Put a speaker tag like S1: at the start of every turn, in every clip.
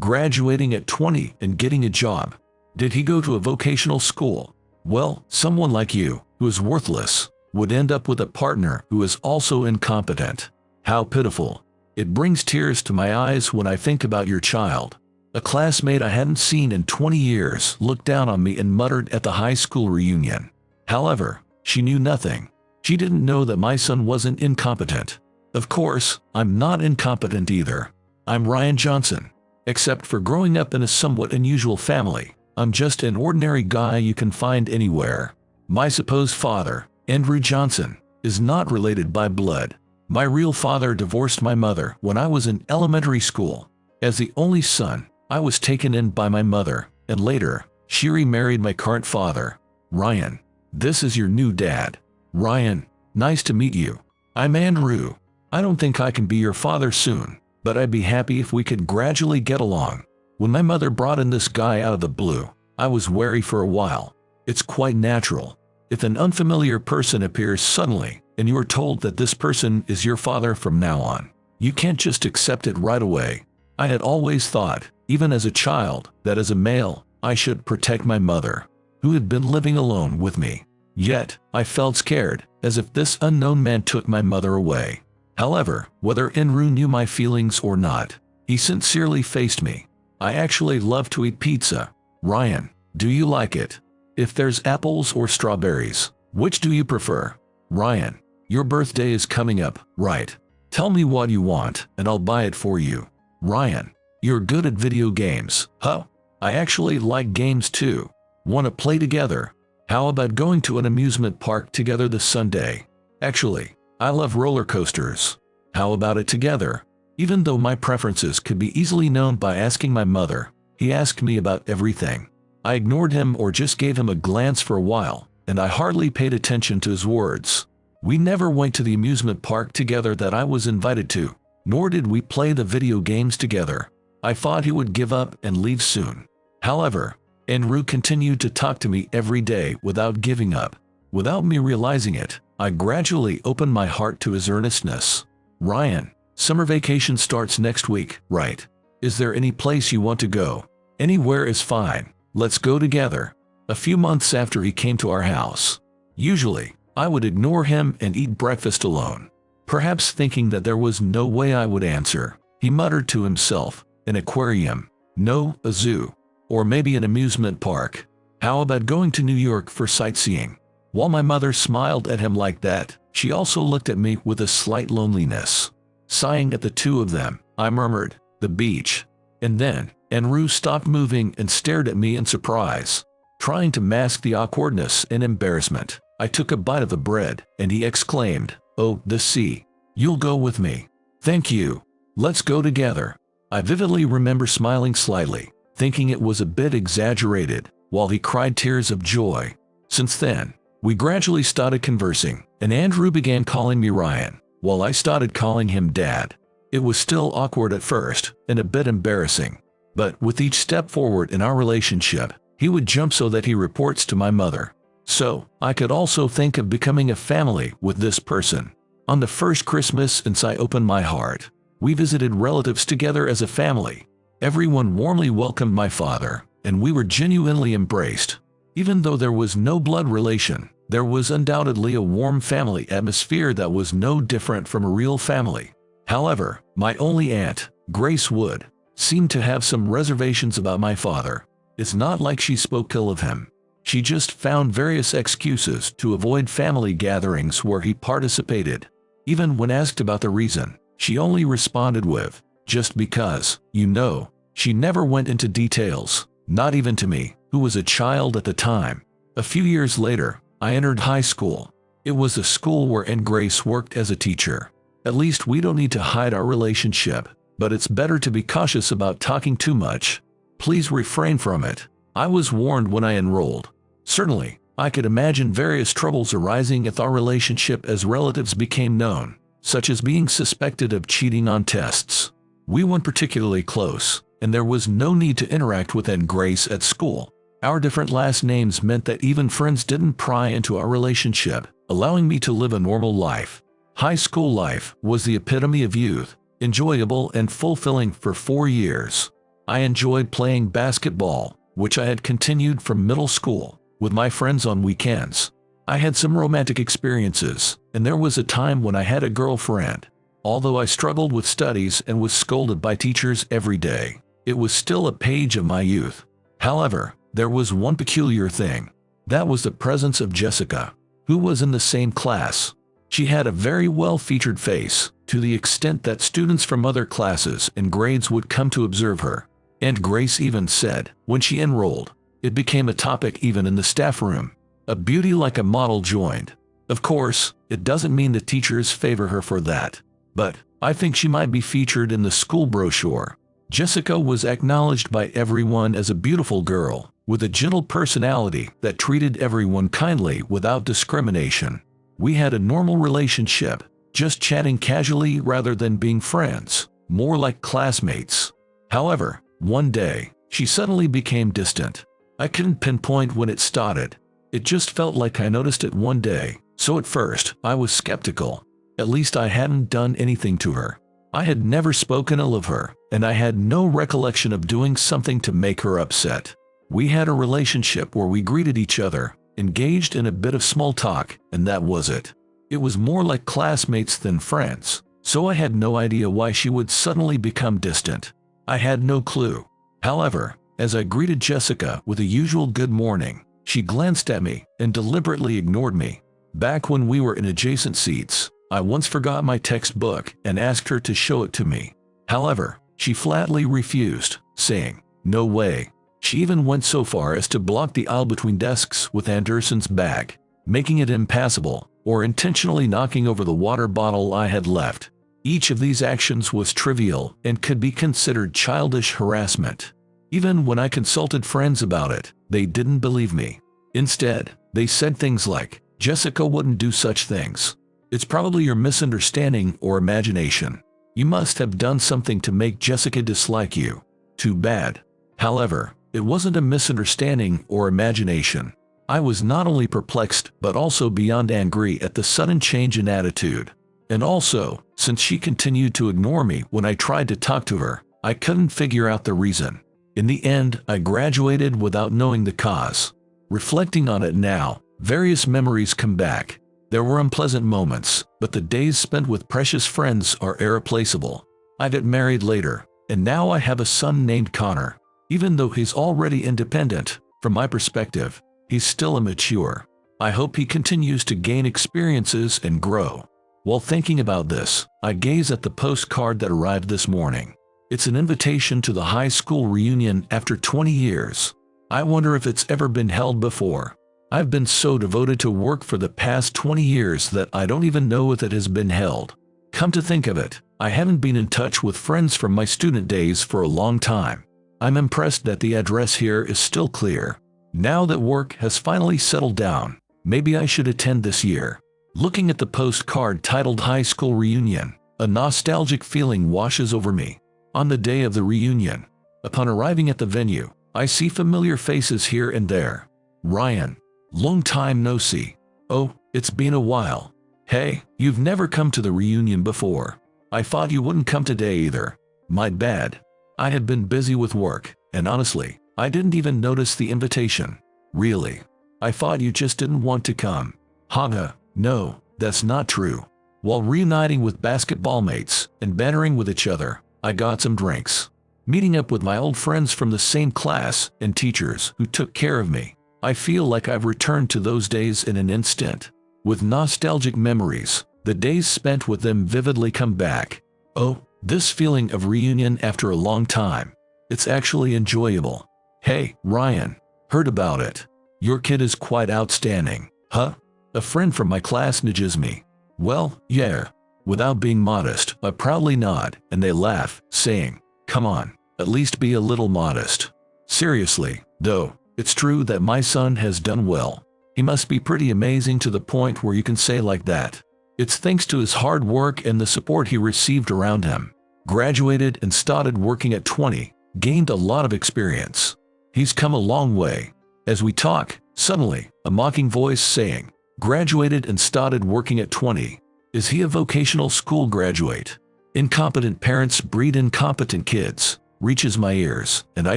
S1: graduating at 20 and getting a job. Did he go to a vocational school? Well, someone like you, who is worthless, would end up with a partner who is also incompetent. How pitiful. It brings tears to my eyes when I think about your child. A classmate I hadn't seen in 20 years looked down on me and muttered at the high school reunion. However, she knew nothing. She didn't know that my son wasn't incompetent. Of course, I'm not incompetent either. I'm Ryan Johnson. Except for growing up in a somewhat unusual family, I'm just an ordinary guy you can find anywhere. My supposed father, Andrew Johnson, is not related by blood. My real father divorced my mother when I was in elementary school. As the only son, I was taken in by my mother, and later, she remarried my current father. Ryan, this is your new dad. Ryan, nice to meet you. I'm Andrew. I don't think I can be your father soon, but I'd be happy if we could gradually get along. When my mother brought in this guy out of the blue, I was wary for a while. It's quite natural. If an unfamiliar person appears suddenly, and you are told that this person is your father from now on, you can't just accept it right away. I had always thought, even as a child, that as a male, I should protect my mother, who had been living alone with me. Yet, I felt scared, as if this unknown man took my mother away. However, whether Enru knew my feelings or not, he sincerely faced me. I actually love to eat pizza. Ryan, do you like it? If there's apples or strawberries, which do you prefer? Ryan, your birthday is coming up, right? Tell me what you want, and I'll buy it for you. Ryan, you're good at video games, huh? I actually like games too. Want to play together? How about going to an amusement park together this Sunday? Actually, I love roller coasters. How about it together? Even though my preferences could be easily known by asking my mother, he asked me about everything. I ignored him or just gave him a glance for a while, and I hardly paid attention to his words. We never went to the amusement park together that I was invited to, nor did we play the video games together. I thought he would give up and leave soon. However, Enru continued to talk to me every day without giving up. Without me realizing it, I gradually opened my heart to his earnestness. Ryan, summer vacation starts next week, right? Is there any place you want to go? Anywhere is fine. Let's go together. A few months after he came to our house. Usually, I would ignore him and eat breakfast alone. Perhaps thinking that there was no way I would answer, he muttered to himself, an aquarium. No, a zoo. Or maybe an amusement park. How about going to New York for sightseeing? While my mother smiled at him like that, she also looked at me with a slight loneliness. Sighing at the two of them, I murmured, the beach. And then, Enru stopped moving and stared at me in surprise. Trying to mask the awkwardness and embarrassment, I took a bite of the bread, and he exclaimed, oh, the sea. You'll go with me. Thank you. Let's go together. I vividly remember smiling slightly, thinking it was a bit exaggerated, while he cried tears of joy. Since then, we gradually started conversing, and Andrew began calling me Ryan, while I started calling him Dad. It was still awkward at first, and a bit embarrassing. But with each step forward in our relationship, he would jump so that he reports to my mother. So, I could also think of becoming a family with this person. On the first Christmas since I opened my heart, we visited relatives together as a family. Everyone warmly welcomed my father, and we were genuinely embraced. Even though there was no blood relation, there was undoubtedly a warm family atmosphere that was no different from a real family. However, my only aunt, Grace Wood, seemed to have some reservations about my father. It's not like she spoke ill of him. She just found various excuses to avoid family gatherings where he participated. Even when asked about the reason, she only responded with, just because, you know. She never went into details, not even to me, who was a child at the time. A few years later, I entered high school. It was a school where Aunt Grace worked as a teacher. At least we don't need to hide our relationship, but it's better to be cautious about talking too much. Please refrain from it. I was warned when I enrolled. Certainly, I could imagine various troubles arising if our relationship as relatives became known, such as being suspected of cheating on tests. We weren't particularly close, and there was no need to interact with Aunt Grace at school. Our different last names meant that even friends didn't pry into our relationship, allowing me to live a normal life. High school life was the epitome of youth, enjoyable and fulfilling for 4 years. I enjoyed playing basketball, which I had continued from middle school, with my friends on weekends. I had some romantic experiences, and there was a time when I had a girlfriend. Although I struggled with studies and was scolded by teachers every day, it was still a page of my youth. However, there was one peculiar thing. That was the presence of Jessica, who was in the same class. She had a very well-featured face, to the extent that students from other classes and grades would come to observe her. And Grace even said, when she enrolled, it became a topic even in the staff room. A beauty like a model joined. Of course, it doesn't mean the teachers favor her for that, but I think she might be featured in the school brochure. Jessica was acknowledged by everyone as a beautiful girl, with a gentle personality that treated everyone kindly without discrimination. We had a normal relationship, just chatting casually rather than being friends, more like classmates. However, one day, she suddenly became distant. I couldn't pinpoint when it started. It just felt like I noticed it one day, so at first, I was skeptical. At least I hadn't done anything to her. I had never spoken ill of her, and I had no recollection of doing something to make her upset. We had a relationship where we greeted each other, engaged in a bit of small talk, and that was it. It was more like classmates than friends, so I had no idea why she would suddenly become distant. I had no clue. However, as I greeted Jessica with the usual good morning, she glanced at me and deliberately ignored me. Back when we were in adjacent seats, I once forgot my textbook and asked her to show it to me. However, she flatly refused, saying, "No way." She even went so far as to block the aisle between desks with Anderson's bag, making it impassable, or intentionally knocking over the water bottle I had left. Each of these actions was trivial and could be considered childish harassment. Even when I consulted friends about it, they didn't believe me. Instead, they said things like, "Jessica wouldn't do such things. It's probably your misunderstanding or imagination. You must have done something to make Jessica dislike you. Too bad." However, it wasn't a misunderstanding or imagination. I was not only perplexed but also beyond angry at the sudden change in attitude. And also, since she continued to ignore me when I tried to talk to her, I couldn't figure out the reason. In the end, I graduated without knowing the cause. Reflecting on it now, various memories come back. There were unpleasant moments, but the days spent with precious friends are irreplaceable. I got married later, and now I have a son named Connor. Even though he's already independent, from my perspective, he's still immature. I hope he continues to gain experiences and grow. While thinking about this, I gaze at the postcard that arrived this morning. It's an invitation to the high school reunion after 20 years. I wonder if it's ever been held before. I've been so devoted to work for the past 20 years that I don't even know if it has been held. Come to think of it, I haven't been in touch with friends from my student days for a long time. I'm impressed that the address here is still clear. Now that work has finally settled down, maybe I should attend this year. Looking at the postcard titled High School Reunion, a nostalgic feeling washes over me. On the day of the reunion, upon arriving at the venue, I see familiar faces here and there. Ryan. Long time no see. Oh, it's been a while. Hey, you've never come to the reunion before. I thought you wouldn't come today either. My bad. I had been busy with work, and honestly, I didn't even notice the invitation. Really? I thought you just didn't want to come. Haha, no, that's not true. While reuniting with basketball mates and bantering with each other, I got some drinks. Meeting up with my old friends from the same class and teachers who took care of me. I feel like I've returned to those days in an instant. With nostalgic memories, the days spent with them vividly come back. Oh, this feeling of reunion after a long time. It's actually enjoyable. Hey, Ryan, heard about it. Your kid is quite outstanding. Huh? A friend from my class nudges me. Well, yeah. Without being modest, I proudly nod, and they laugh, saying, "Come on, at least be a little modest." Seriously, though, it's true that my son has done well. He must be pretty amazing to the point where you can say like that. It's thanks to his hard work and the support he received around him. Graduated and started working at 20, gained a lot of experience. He's come a long way. As we talk, suddenly, a mocking voice saying, "Graduated and started working at 20. Is he a vocational school graduate?" Incompetent parents breed incompetent kids. reaches my ears, and I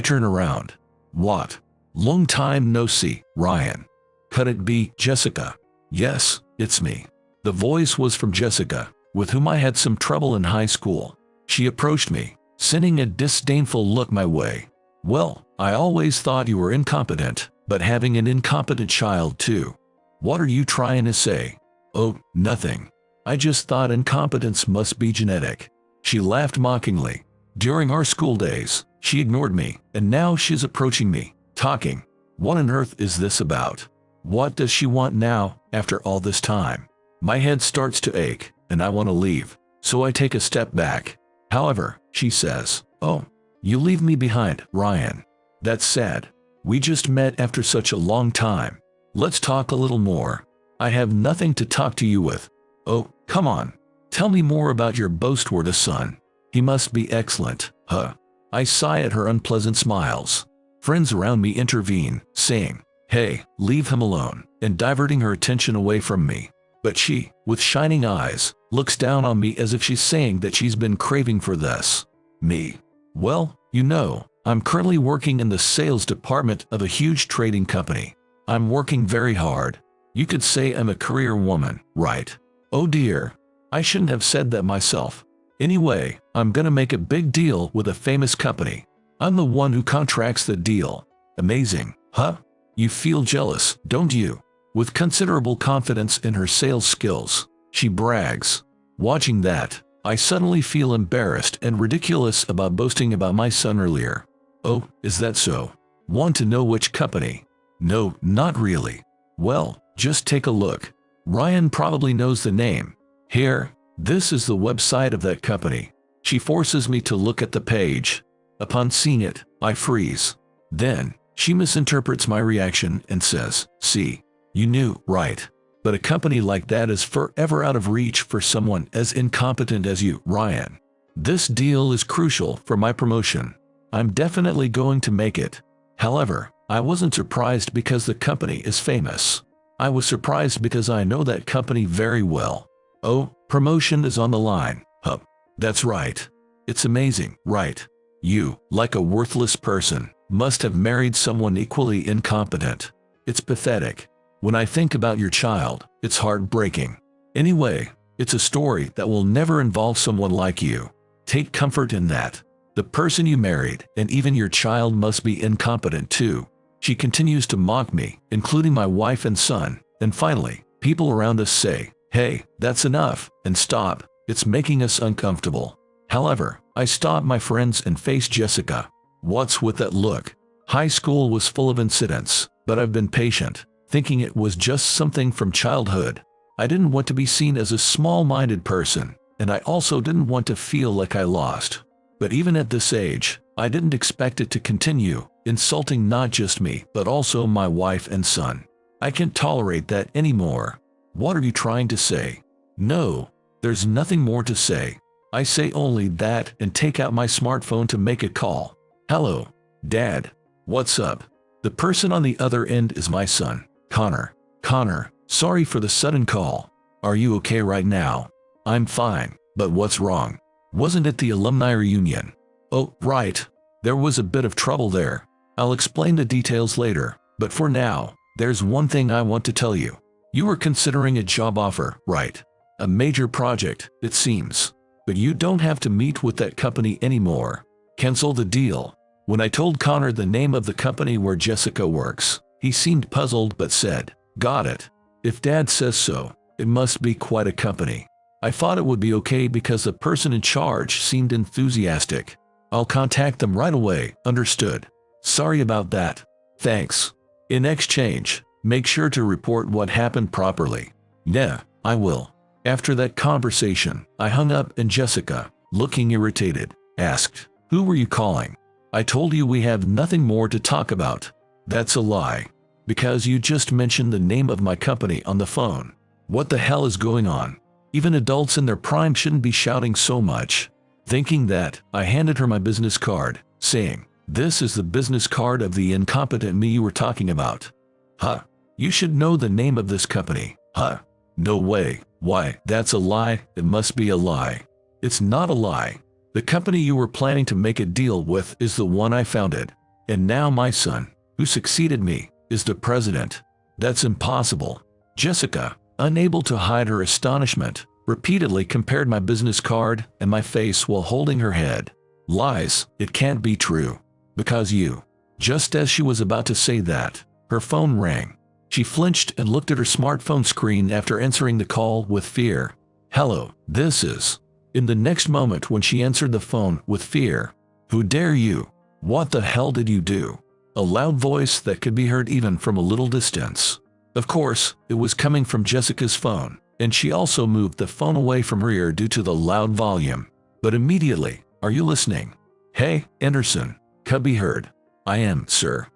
S1: turn around. What? Long time no see, Ryan. Could it be Jessica? Yes, it's me. The voice was from Jessica, with whom I had some trouble in high school. She approached me, sending a disdainful look my way. Well, I always thought you were incompetent, but having an incompetent child too. What are you trying to say? Oh, nothing. I just thought incompetence must be genetic. She laughed mockingly. During our school days, she ignored me, and now she's approaching me, talking. What on earth is this about? What does she want now, after all this time? My head starts to ache, and I want to leave, so I take a step back. However, she says, "Oh, you leave me behind, Ryan. That's sad. We just met after such a long time. Let's talk a little more. I have nothing to talk to you with. Oh, come on. Tell me more about your boastful son. He must be excellent, huh?" I sigh at her unpleasant smiles. Friends around me intervene, saying, "Hey, leave him alone," and diverting her attention away from me. But she, with shining eyes, looks down on me as if she's saying that she's been craving for this. Me. Well, you know, I'm currently working in the sales department of a huge trading company. I'm working very hard. You could say I'm a career woman, right? Oh dear. I shouldn't have said that myself. Anyway, I'm gonna make a big deal with a famous company. I'm the one who contracts the deal. Amazing, huh? You feel jealous, don't you? With considerable confidence in her sales skills, she brags. Watching that, I suddenly feel embarrassed and ridiculous about boasting about my son earlier. Oh, is that so? Want to know which company? No, not really. Well, just take a look. Ryan probably knows the name. Here, this is the website of that company. She forces me to look at the page. Upon seeing it, I freeze. Then, she misinterprets my reaction and says, "See, you knew, right? But a company like that is forever out of reach for someone as incompetent as you, Ryan. This deal is crucial for my promotion. I'm definitely going to make it." However, I wasn't surprised because the company is famous. I was surprised because I know that company very well. Oh, promotion is on the line. Huh. That's right. It's amazing, right? You, like a worthless person, must have married someone equally incompetent. It's pathetic. When I think about your child, it's heartbreaking. Anyway, it's a story that will never involve someone like you. Take comfort in that. The person you married and even your child must be incompetent too. She continues to mock me, including my wife and son, and finally, people around us say, "Hey, that's enough, and stop, it's making us uncomfortable." However, I stop my friends and face Jessica. What's with that look? High school was full of incidents, but I've been patient, thinking it was just something from childhood. I didn't want to be seen as a small-minded person, and I also didn't want to feel like I lost. But even at this age, I didn't expect it to continue, insulting not just me, but also my wife and son. I can't tolerate that anymore. What are you trying to say? No, there's nothing more to say. I say only that and take out my smartphone to make a call. Hello, Dad. What's up? The person on the other end is my son, Connor. Connor, sorry for the sudden call. Are you okay right now? I'm fine, but what's wrong? Wasn't it the alumni reunion? Oh, right. There was a bit of trouble there. I'll explain the details later, but for now, there's one thing I want to tell you. You were considering a job offer, right? A major project, it seems. But you don't have to meet with that company anymore. Cancel the deal. When I told Connor the name of the company where Jessica works, he seemed puzzled but said, "Got it. If Dad says so, it must be quite a company." I thought it would be okay because the person in charge seemed enthusiastic. I'll contact them right away, understood. Sorry about that. Thanks. In exchange, make sure to report what happened properly. Yeah, I will. After that conversation, I hung up and Jessica, looking irritated, asked, "Who were you calling?" I told you we have nothing more to talk about. That's a lie. Because you just mentioned the name of my company on the phone. What the hell is going on? Even adults in their prime shouldn't be shouting so much. Thinking that, I handed her my business card, saying, "This is the business card of the incompetent me you were talking about." Huh? You should know the name of this company. Huh? No way. Why, that's a lie. It must be a lie. It's not a lie. The company you were planning to make a deal with is the one I founded. And now my son, who succeeded me, is the president. That's impossible. Jessica, unable to hide her astonishment, repeatedly compared my business card and my face while holding her head. Lies, it can't be true. Because you. Just as she was about to say that, her phone rang. She flinched and looked at her smartphone screen after answering the call with fear. Hello, this is. In the next moment when she answered the phone with fear. Who dare you? What the hell did you do? A loud voice that could be heard even from a little distance. Of course, it was coming from Jessica's phone, and she also moved the phone away from her ear due to the loud volume. But immediately, are you listening? Hey, Anderson, could be heard. I am, sir.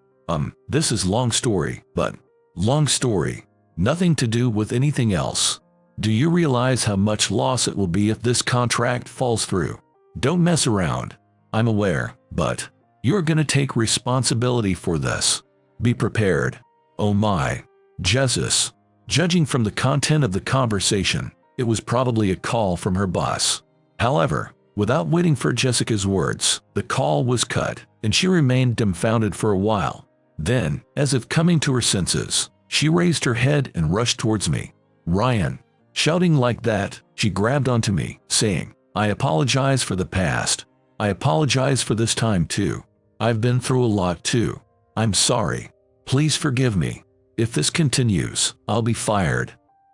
S1: This is long story, but long story. Nothing to do with anything else. Do you realize how much loss it will be if this contract falls through? Don't mess around. I'm aware, but you're gonna take responsibility for this. Be prepared. Oh my. Jesus. Judging from the content of the conversation, it was probably a call from her boss. However, without waiting for Jessica's words, the call was cut, and she remained dumbfounded for a while. Then, as if coming to her senses, she raised her head and rushed towards me. Ryan. Shouting like that, she grabbed onto me, saying, I apologize for the past. I apologize for this time too. I've been through a lot too. I'm sorry. Please forgive me. If this continues, I'll be fired.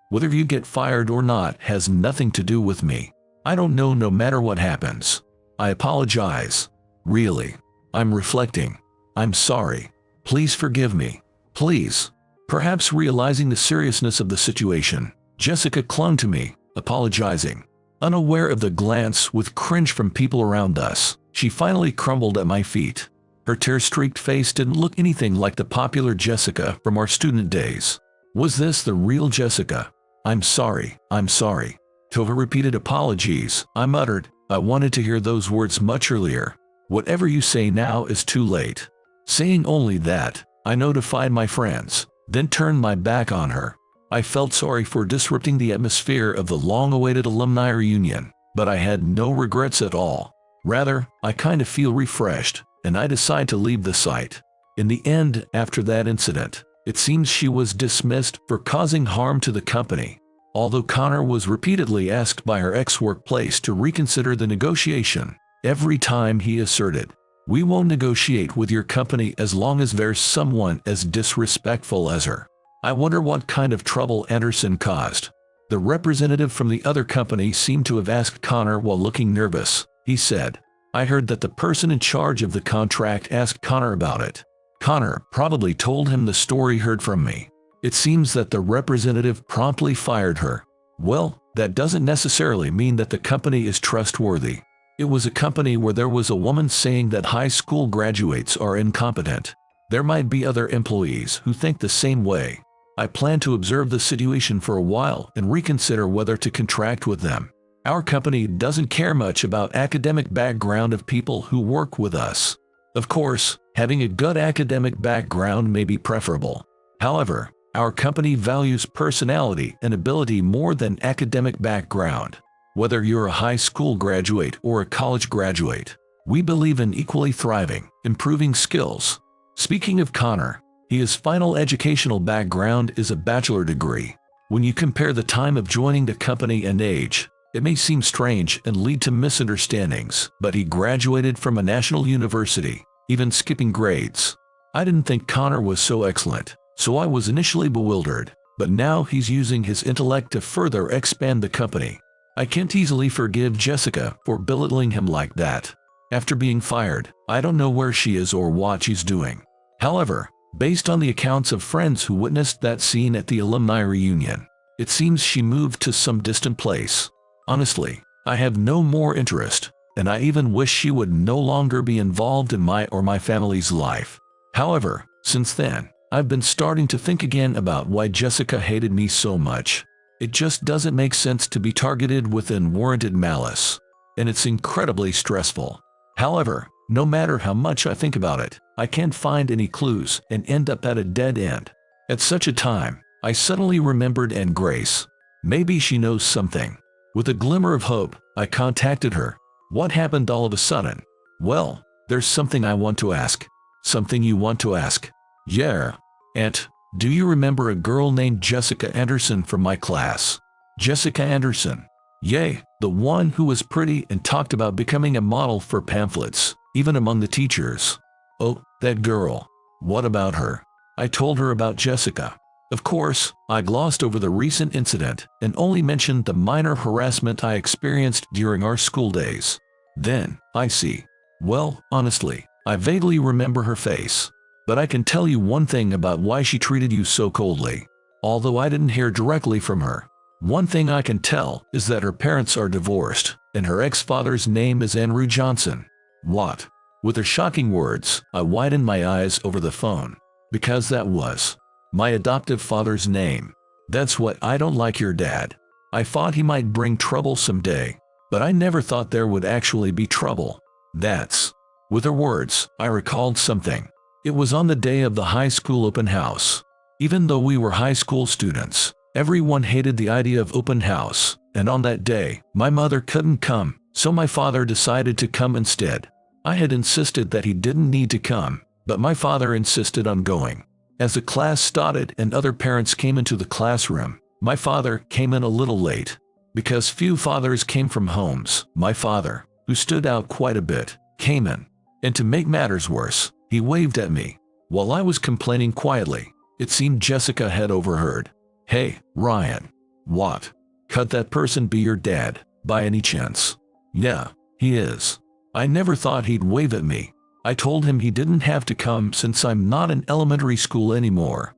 S1: Whether you get fired or not has nothing to do with me. I don't know no matter what happens. I apologize. Really. I'm reflecting. I'm sorry. Please forgive me. Please. Perhaps realizing the seriousness of the situation, Jessica clung to me, apologizing. Unaware of the glance with cringe from people around us, she finally crumbled at my feet. Her tear-streaked face didn't look anything like the popular Jessica from our student days. Was this the real Jessica? I'm sorry, I'm sorry. To her repeated apologies, I muttered, I wanted to hear those words much earlier. Whatever you say now is too late. Saying only that, I notified my friends, then turned my back on her. I felt sorry for disrupting the atmosphere of the long-awaited alumni reunion, but I had no regrets at all. Rather, I kind of feel refreshed, and I decide to leave the site. In the end, after that incident, it seems she was dismissed for causing harm to the company. Although Connor was repeatedly asked by her ex-workplace to reconsider the negotiation, every time he asserted, we won't negotiate with your company as long as there's someone as disrespectful as her. I wonder what kind of trouble Anderson caused. The representative from the other company seemed to have asked Connor while looking nervous. He said, I heard that the person in charge of the contract asked Connor about it. Connor probably told him the story heard from me. It seems that the representative promptly fired her. Well, that doesn't necessarily mean that the company is trustworthy. It was a company where there was a woman saying that high school graduates are incompetent. There might be other employees who think the same way. I plan to observe the situation for a while and reconsider whether to contract with them. Our company doesn't care much about academic background of people who work with us. Of course, having a good academic background may be preferable. However, our company values personality and ability more than academic background. Whether you're a high school graduate or a college graduate, we believe in equally thriving, improving skills. Speaking of Connor, his final educational background is a bachelor degree. When you compare the time of joining the company and age, it may seem strange and lead to misunderstandings, but he graduated from a national university, even skipping grades. I didn't think Connor was so excellent, so I was initially bewildered, but now he's using his intellect to further expand the company. I can't easily forgive Jessica for belittling him like that. After being fired, I don't know where she is or what she's doing. However, based on the accounts of friends who witnessed that scene at the alumni reunion, it seems she moved to some distant place. Honestly, I have no more interest, and I even wish she would no longer be involved in my or my family's life. However, since then, I've been starting to think again about why Jessica hated me so much. It just doesn't make sense to be targeted with unwarranted malice, and it's incredibly stressful. However, no matter how much I think about it, I can't find any clues and end up at a dead end. At such a time, I suddenly remembered Anne Grace. Maybe she knows something. With a glimmer of hope, I contacted her. What happened all of a sudden? Well, there's something I want to ask. Something you want to ask. Yeah. Aunt, do you remember a girl named Jessica Anderson from my class? Jessica Anderson. Yay, the one who was pretty and talked about becoming a model for pamphlets, even among the teachers. Oh, that girl. What about her? I told her about Jessica. Of course, I glossed over the recent incident and only mentioned the minor harassment I experienced during our school days. Then, I see. Well, honestly, I vaguely remember her face. But I can tell you one thing about why she treated you so coldly. Although I didn't hear directly from her. One thing I can tell is that her parents are divorced, and her ex-father's name is Andrew Johnson. What? With her shocking words, I widened my eyes over the phone. Because that was my adoptive father's name. That's what I don't like your dad. I thought he might bring trouble someday, but I never thought there would actually be trouble. That's. With her words, I recalled something. It was on the day of the high school open house. Even though we were high school students, everyone hated the idea of open house, and on that day, my mother couldn't come, so my father decided to come instead. I had insisted that he didn't need to come, but my father insisted on going. As the class started and other parents came into the classroom, my father came in a little late. Because few fathers came from homes, my father, who stood out quite a bit, came in. And to make matters worse, he waved at me. While I was complaining quietly, it seemed Jessica had overheard. Hey, Ryan. What? Could that person be your dad, by any chance? Yeah, he is. I never thought he'd wave at me. I told him he didn't have to come since I'm not in elementary school anymore.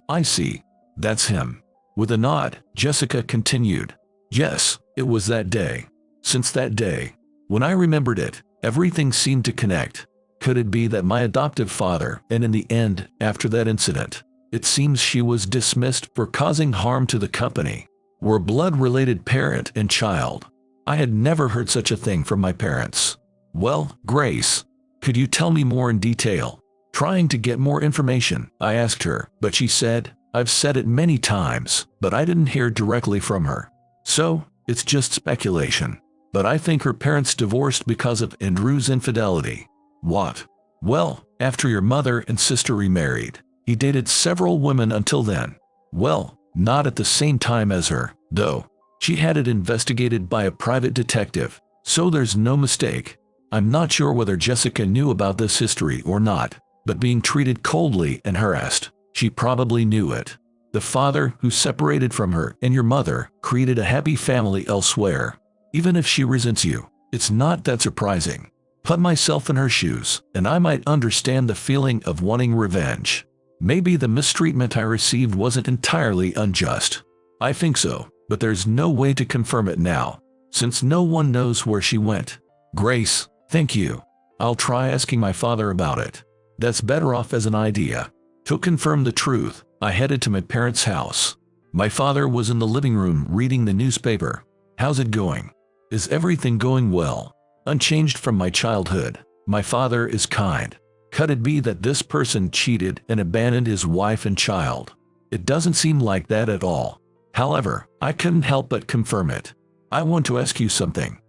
S1: I see. That's him. With a nod, Jessica continued. Yes, it was that day. Since that day, when I remembered it, everything seemed to connect. Could it be that my adoptive father, and in the end, after that incident, it seems she was dismissed for causing harm to the company, were a blood-related parent and child? I had never heard such a thing from my parents. Well, Grace, could you tell me more in detail? Trying to get more information, I asked her, but she said, I've said it many times, but I didn't hear directly from her. So, it's just speculation. But I think her parents divorced because of Andrew's infidelity. What? Well, after your mother and sister remarried, he dated several women until then. Well, not at the same time as her, though. She had it investigated by a private detective, so there's no mistake. I'm not sure whether Jessica knew about this history or not, but being treated coldly and harassed, she probably knew it. The father who separated from her and your mother created a happy family elsewhere. Even if she resents you, it's not that surprising. Put myself in her shoes, and I might understand the feeling of wanting revenge. Maybe the mistreatment I received wasn't entirely unjust. I think so, but there's no way to confirm it now, since no one knows where she went. Grace, thank you. I'll try asking my father about it. That's better off as an idea. To confirm the truth, I headed to my parents' house. My father was in the living room reading the newspaper. How's it going? Is everything going well? Unchanged from my childhood. My father is kind. Could it be that this person cheated and abandoned his wife and child? It doesn't seem like that at all. However, I couldn't help but confirm it. I want to ask you something.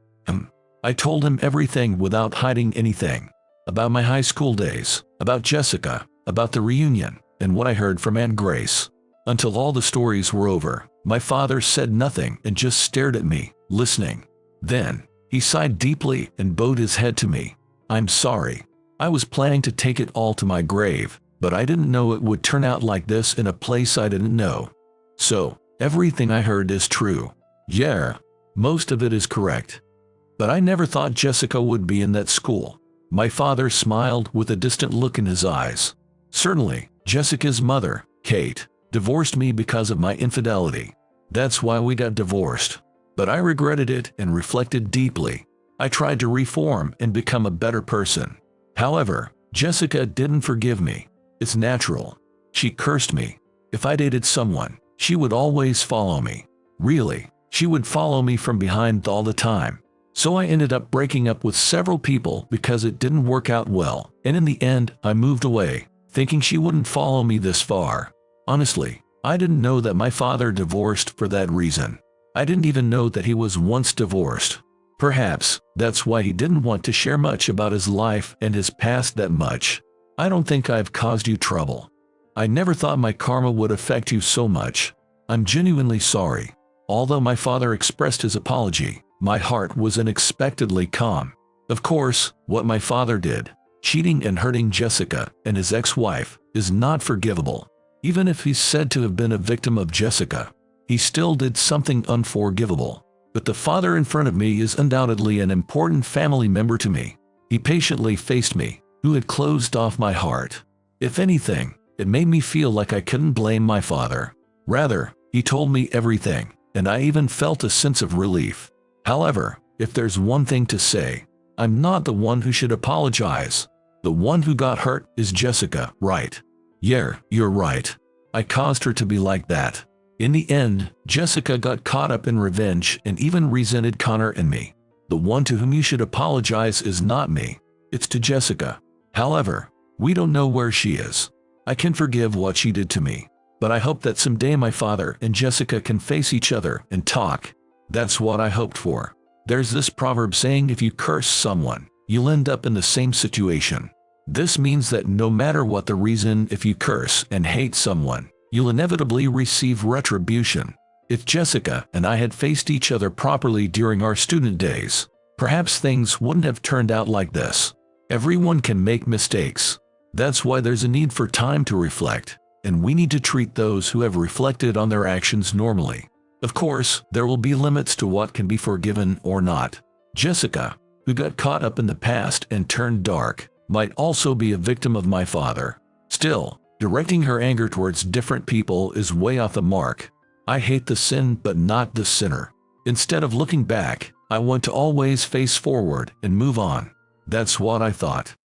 S1: I told him everything without hiding anything. About my high school days, about Jessica, about the reunion, and what I heard from Aunt Grace. Until all the stories were over, my father said nothing and just stared at me, listening. Then, he sighed deeply and bowed his head to me. I'm sorry. I was planning to take it all to my grave, but I didn't know it would turn out like this in a place I didn't know. So, everything I heard is true. Yeah, most of it is correct. But I never thought Jessica would be in that school. My father smiled with a distant look in his eyes. Certainly, Jessica's mother, Kate, divorced me because of my infidelity. That's why we got divorced. But I regretted it and reflected deeply. I tried to reform and become a better person. However, Jessica didn't forgive me. It's natural. She cursed me. If I dated someone, she would always follow me. Really, she would follow me from behind all the time. So I ended up breaking up with several people because it didn't work out well, and in the end, I moved away, thinking she wouldn't follow me this far. Honestly, I didn't know that my father divorced for that reason. I didn't even know that he was once divorced. Perhaps that's why he didn't want to share much about his life and his past that much. I don't think I've caused you trouble. I never thought my karma would affect you so much. I'm genuinely sorry. Although my father expressed his apology, my heart was unexpectedly calm. Of course, what my father did, cheating and hurting Jessica and his ex-wife, is not forgivable. Even if he's said to have been a victim of Jessica, he still did something unforgivable. But the father in front of me is undoubtedly an important family member to me. He patiently faced me, who had closed off my heart. If anything, it made me feel like I couldn't blame my father. Rather, he told me everything, and I even felt a sense of relief. However, if there's one thing to say, I'm not the one who should apologize. The one who got hurt is Jessica, right? Yeah, you're right. I caused her to be like that. In the end, Jessica got caught up in revenge and even resented Connor and me. The one to whom you should apologize is not me. It's to Jessica. However, we don't know where she is. I can forgive what she did to me, but I hope that someday my father and Jessica can face each other and talk. That's what I hoped for. There's this proverb saying if you curse someone, you'll end up in the same situation. This means that no matter what the reason, if you curse and hate someone, you'll inevitably receive retribution. If Jessica and I had faced each other properly during our student days, perhaps things wouldn't have turned out like this. Everyone can make mistakes. That's why there's a need for time to reflect, and we need to treat those who have reflected on their actions normally. Of course, there will be limits to what can be forgiven or not. Jessica, who got caught up in the past and turned dark, might also be a victim of my father. Still, directing her anger towards different people is way off the mark. I hate the sin but not the sinner. Instead of looking back, I want to always face forward and move on. That's what I thought.